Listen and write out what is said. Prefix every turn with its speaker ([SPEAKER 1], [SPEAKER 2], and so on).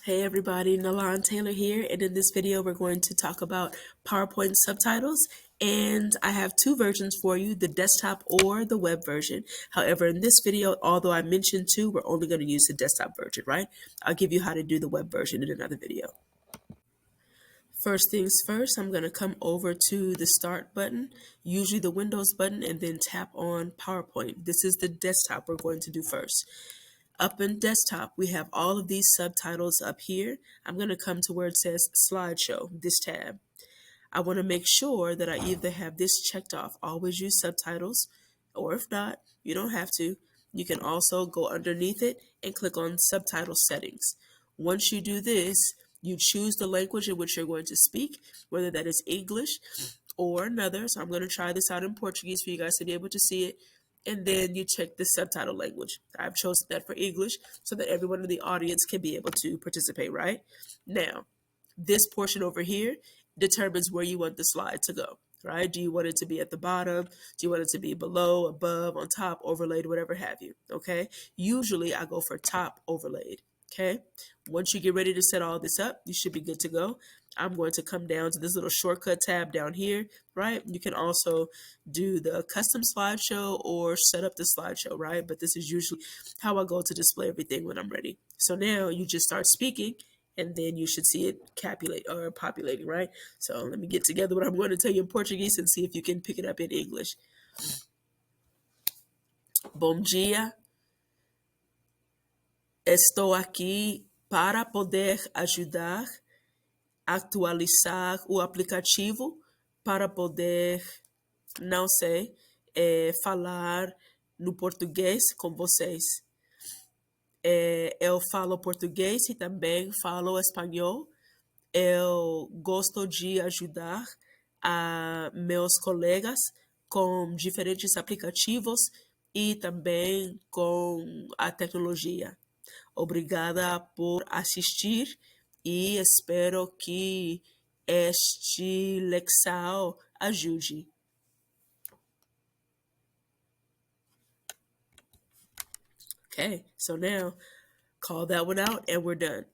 [SPEAKER 1] Hey everybody, Nalan Taylor here, and in this video we're going to talk about PowerPoint subtitles, and I have two versions for you, the desktop or the web version. However, in this video, although I mentioned two, we're only going to use the desktop version, right? I'll give you how to do the web version in another video. First things first, I'm going to come over to the Start button, usually the Windows button, and then tap on PowerPoint. This is the desktop we're going to do first. Up in desktop, we have all of these subtitles up here. I'm going to come to where it says slideshow, this tab. I want to make sure that I either have this checked off, always use subtitles, or if not, you don't have to. You can also go underneath it and click on subtitle settings. Once you do this, you choose the language in which you're going to speak, whether that is English or another. So I'm going to try this out in Portuguese for you guys to be able to see it. And then you check the subtitle language. I've chosen that for English so that everyone in the audience can be able to participate, right? Now, this portion over here determines where you want the slide to go, right? Do you want it to be at the bottom? Do you want it to be below, above, on top, overlaid, whatever have you, okay? Usually I go for top overlaid, okay? Once you get ready to set all this up, you should be good to go. I'm going to come down to this little shortcut tab down here, right? You can also do the custom slideshow or set up the slideshow, right? But this is usually how I go to display everything when I'm ready. So now you just start speaking, and then you should see it populating, right? So let me get together what I'm going to tell you in Portuguese and see if you can pick it up in English. Bom dia. Estou aqui para poder ajudar a atualizar o aplicativo para poder, não sei, falar no português com vocês. Eu falo português e também falo espanhol. Eu gosto de ajudar a meus colegas com diferentes aplicativos e também com a tecnologia. Obrigada por assistir e espero que este leção ajude. Okay, so now call that one out and we're done.